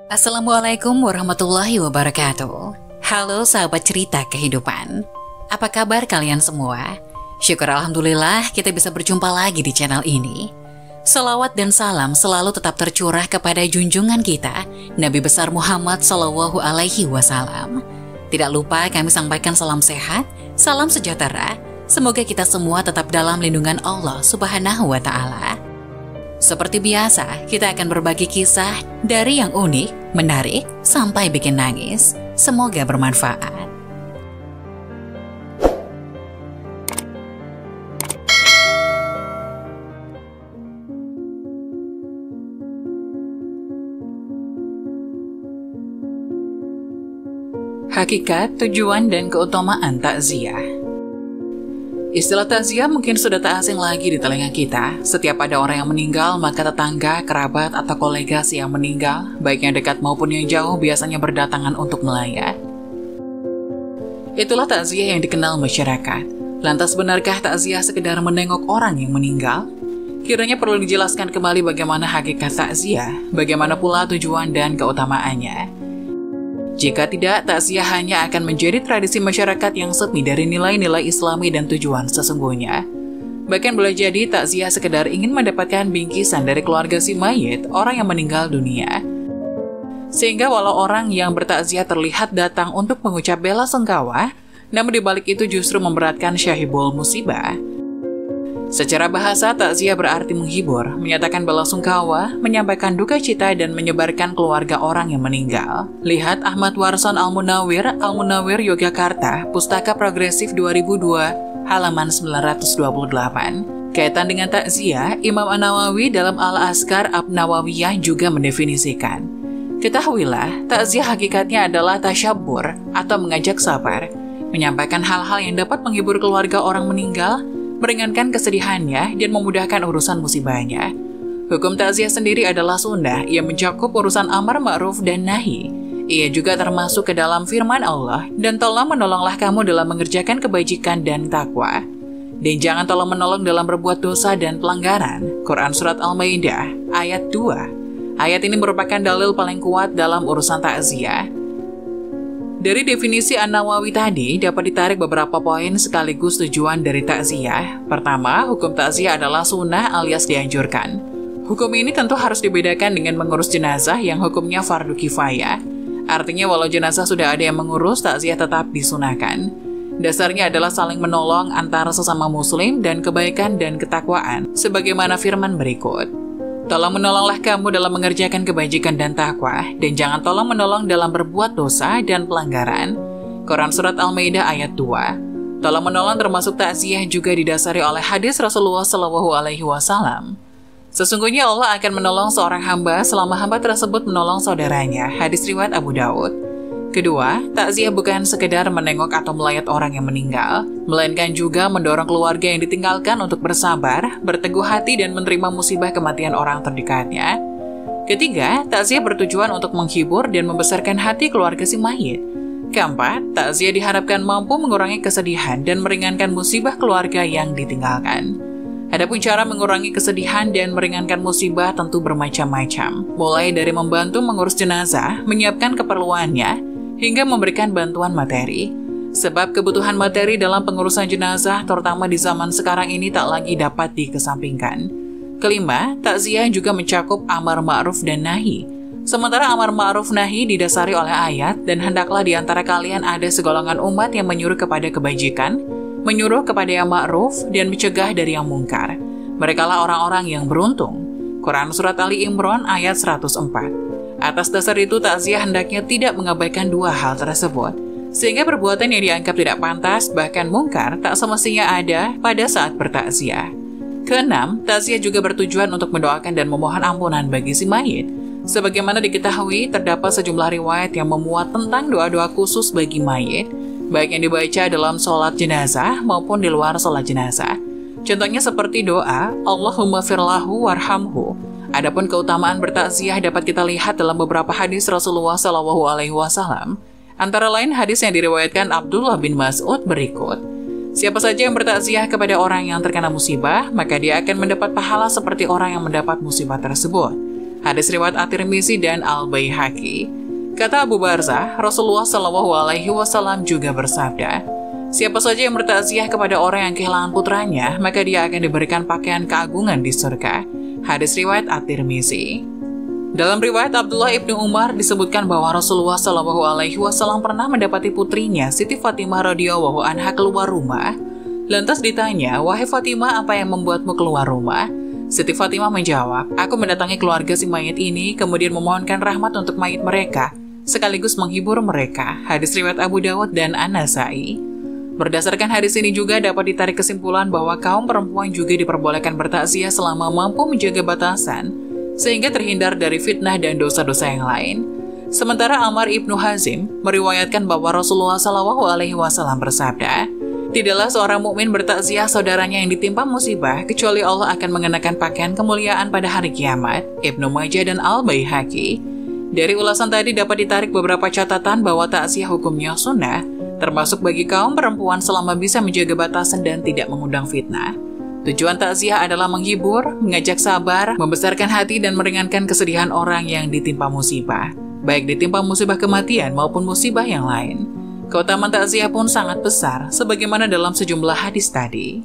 Assalamualaikum warahmatullahi wabarakatuh. Halo sahabat cerita kehidupan. Apa kabar kalian semua? Syukur alhamdulillah kita bisa berjumpa lagi di channel ini. Selawat dan salam selalu tetap tercurah kepada junjungan kita, Nabi besar Muhammad SAW. Tidak lupa kami sampaikan salam sehat, salam sejahtera. Semoga kita semua tetap dalam lindungan Allah Subhanahu wa Ta'ala. Seperti biasa, kita akan berbagi kisah dari yang unik, menarik, sampai bikin nangis. Semoga bermanfaat. Hakikat, tujuan, dan keutamaan takziah. Istilah takziah mungkin sudah tak asing lagi di telinga kita. Setiap ada orang yang meninggal, maka tetangga, kerabat, atau kolega yang meninggal, baik yang dekat maupun yang jauh, biasanya berdatangan untuk melayat. Itulah takziah yang dikenal masyarakat. Lantas benarkah takziah sekedar menengok orang yang meninggal? Kiranya perlu dijelaskan kembali bagaimana hakikat takziah, bagaimana pula tujuan dan keutamaannya. Jika tidak, takziah hanya akan menjadi tradisi masyarakat yang sepi dari nilai-nilai Islami dan tujuan sesungguhnya. Bahkan boleh jadi takziah sekedar ingin mendapatkan bingkisan dari keluarga si mayit, orang yang meninggal dunia. Sehingga walau orang yang bertakziah terlihat datang untuk mengucap bela sungkawa, namun dibalik itu justru memberatkan syahibul musibah. Secara bahasa, takziah berarti menghibur, menyatakan bela sungkawa, menyampaikan duka cita, dan menyebarkan keluarga orang yang meninggal. Lihat Ahmad Warson Al-Munawir, Al-Munawir Yogyakarta, Pustaka Progresif 2002, halaman 928. Kaitan dengan takziah, Imam An-Nawawi dalam Al-Azkar Ab-Nawawiyah juga mendefinisikan. Ketahuilah, takziah hakikatnya adalah tasyabbur atau mengajak sabar, menyampaikan hal-hal yang dapat menghibur keluarga orang meninggal, meringankan kesedihannya, dan memudahkan urusan musibahnya. Hukum takziah sendiri adalah sunnah yang mencakup urusan amar ma'ruf dan nahi. Ia juga termasuk ke dalam firman Allah, dan tolong menolonglah kamu dalam mengerjakan kebajikan dan takwa. Dan jangan tolong menolong dalam berbuat dosa dan pelanggaran. Quran Surat Al-Maidah, ayat 2. Ayat ini merupakan dalil paling kuat dalam urusan takziah. Dari definisi An-Nawawi tadi, dapat ditarik beberapa poin sekaligus tujuan dari takziah. Pertama, hukum takziah adalah sunnah alias dianjurkan. Hukum ini tentu harus dibedakan dengan mengurus jenazah yang hukumnya fardu kifayah. Artinya walau jenazah sudah ada yang mengurus, takziah tetap disunahkan. Dasarnya adalah saling menolong antara sesama muslim dan kebaikan dan ketakwaan, sebagaimana firman berikut. Tolong menolonglah kamu dalam mengerjakan kebajikan dan takwa, dan jangan tolong menolong dalam berbuat dosa dan pelanggaran. Quran Surat Al-Maidah ayat 2. Tolong menolong termasuk takziah juga didasari oleh hadis Rasulullah SAW. Sesungguhnya Allah akan menolong seorang hamba selama hamba tersebut menolong saudaranya. Hadis riwayat Abu Daud. Kedua, takziah bukan sekedar menengok atau melayat orang yang meninggal, melainkan juga mendorong keluarga yang ditinggalkan untuk bersabar, berteguh hati, dan menerima musibah kematian orang terdekatnya. Ketiga, takziah bertujuan untuk menghibur dan membesarkan hati keluarga si mayit. Keempat, takziah diharapkan mampu mengurangi kesedihan dan meringankan musibah keluarga yang ditinggalkan. Adapun cara mengurangi kesedihan dan meringankan musibah tentu bermacam-macam, mulai dari membantu mengurus jenazah, menyiapkan keperluannya, hingga memberikan bantuan materi. Sebab kebutuhan materi dalam pengurusan jenazah, terutama di zaman sekarang ini, tak lagi dapat dikesampingkan. Kelima, takziah juga mencakup amar ma'ruf dan nahi. Sementara amar ma'ruf nahi didasari oleh ayat, dan hendaklah di antara kalian ada segolongan umat yang menyuruh kepada kebajikan, menyuruh kepada yang ma'ruf, dan mencegah dari yang mungkar. Merekalah orang-orang yang beruntung. Quran Surat Ali Imran ayat 104. Atas dasar itu, takziah hendaknya tidak mengabaikan dua hal tersebut, sehingga perbuatan yang dianggap tidak pantas, bahkan mungkar, tak semestinya ada pada saat bertakziah. Keenam, takziah juga bertujuan untuk mendoakan dan memohon ampunan bagi si mayit. Sebagaimana diketahui, terdapat sejumlah riwayat yang memuat tentang doa-doa khusus bagi mayit, baik yang dibaca dalam sholat jenazah maupun di luar sholat jenazah. Contohnya seperti doa, Allahumma firlahu warhamhu. Adapun keutamaan bertakziah dapat kita lihat dalam beberapa hadis Rasulullah SAW. Antara lain hadis yang diriwayatkan Abdullah bin Mas'ud berikut. Siapa saja yang bertakziah kepada orang yang terkena musibah, maka dia akan mendapat pahala seperti orang yang mendapat musibah tersebut. Hadis riwayat At-Tirmizi dan Al-Baihaqi. Kata Abu Barzah, Rasulullah SAW juga bersabda, siapa saja yang bertakziah kepada orang yang kehilangan putranya, maka dia akan diberikan pakaian keagungan di surga. Hadis riwayat At-Tirmizi. Dalam riwayat Abdullah ibnu Umar disebutkan bahwa Rasulullah SAW pernah mendapati putrinya Siti Fatimah radhiyallahu anha keluar rumah. Lantas ditanya, wahai Fatimah, apa yang membuatmu keluar rumah? Siti Fatimah menjawab, aku mendatangi keluarga si mayit ini, kemudian memohonkan rahmat untuk mayit mereka, sekaligus menghibur mereka. Hadis riwayat Abu Dawud dan An-Nasai. Berdasarkan hadis ini juga dapat ditarik kesimpulan bahwa kaum perempuan juga diperbolehkan bertakziah selama mampu menjaga batasan, sehingga terhindar dari fitnah dan dosa-dosa yang lain. Sementara Ammar ibnu Hazim meriwayatkan bahwa Rasulullah SAW bersabda, tidaklah seorang mukmin bertakziah saudaranya yang ditimpa musibah, kecuali Allah akan mengenakan pakaian kemuliaan pada hari kiamat. Ibnu Majah dan Al-Baihaqi. Dari ulasan tadi dapat ditarik beberapa catatan bahwa takziah hukumnya sunnah, termasuk bagi kaum perempuan selama bisa menjaga batasan dan tidak mengundang fitnah. Tujuan takziah adalah menghibur, mengajak sabar, membesarkan hati dan meringankan kesedihan orang yang ditimpa musibah, baik ditimpa musibah kematian maupun musibah yang lain. Keutamaan takziah pun sangat besar, sebagaimana dalam sejumlah hadis tadi.